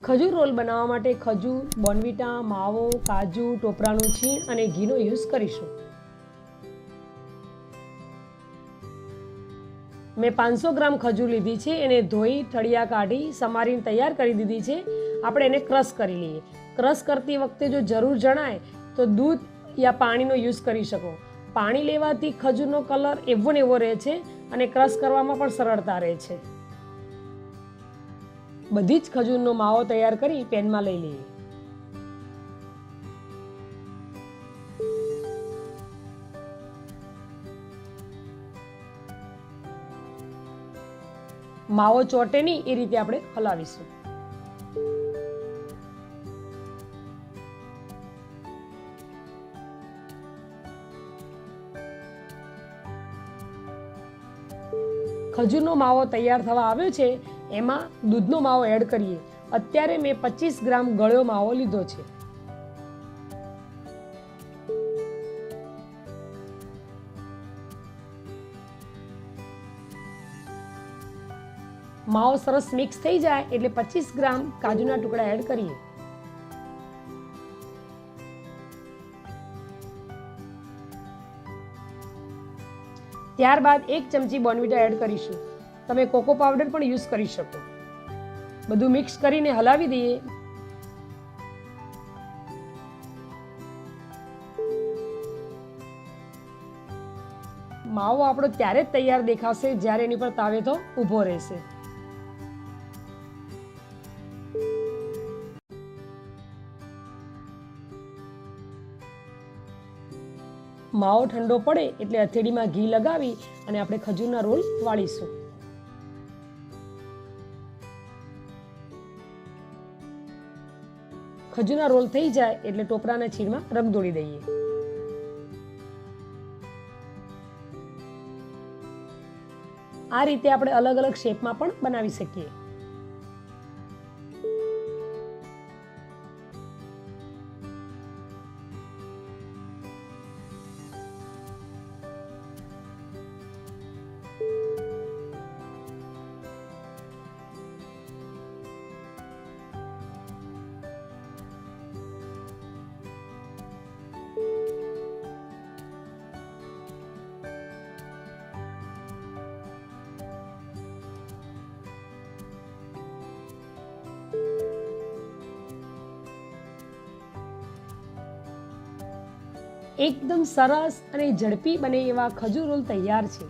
ખજૂર રોલ બનાવવા માટે ખજૂર, બોર્નવિટા, માવો, કાજુ, ટોપરાનું છીણ અને ઘીનો યુઝ કરીશું. મેં 500 ગ્રામ ખજૂર લીધી છે. એને ધોઈ ઠળિયા કાઢી સમારીને તૈયાર કરી દીધી છે. આપણે એને ક્રશ કરી લઈએ. ક્રશ કરતી વખતે જો જરૂર જણાય તો દૂધ યા પાણીનો યુઝ કરી શકો. પાણી લેવાથી ખજૂરનો કલર એવો ને એવો રહે છે અને ક્રશ કરવામાં પણ સરળતા રહે છે. બધી જ ખજૂરનો માવો તૈયાર કરી પેનમાં લઈ લઈએ. માવો ચોટે નહીં એ રીતે આપણે હલાવીશું. ખજૂરનો માવો તૈયાર થવા આવ્યો છે. એમાં દૂધનો માવો એડ કરીએ. અત્યારે મેં 25 ગ્રામ ગળ્યો માવો લીધો છે. માવો સરસ મિક્સ થઈ જાય એટલે 25 ગ્રામ કાજુના ટુકડા એડ કરીએ. ત્યારબાદ 1 ચમચી બોર્નવિટા એડ કરીશું. તમે કોકો પાવડર પણ યુઝ કરી શકો. બધું મિક્સ કરીને હલાવી દઈએ. માવો આપણો ત્યારે જ તૈયાર દેખાશે જ્યારે એની પર તાવેથો ઊભો રહેશે. માવો ઠંડો પડે એટલે હથેળીમાં ઘી લગાવી અને આપણે ખજૂરના રોલ વાળીશું. ખજૂરના રોલ થઈ જાય એટલે ટોપરાના છીણમાં રગદોળી દઈએ. આ રીતે આપણે અલગ અલગ શેપમાં પણ બનાવી શકીએ. એકદમ સરસ અને ઝડપી બને એવા ખજૂર રોલ તૈયાર છે.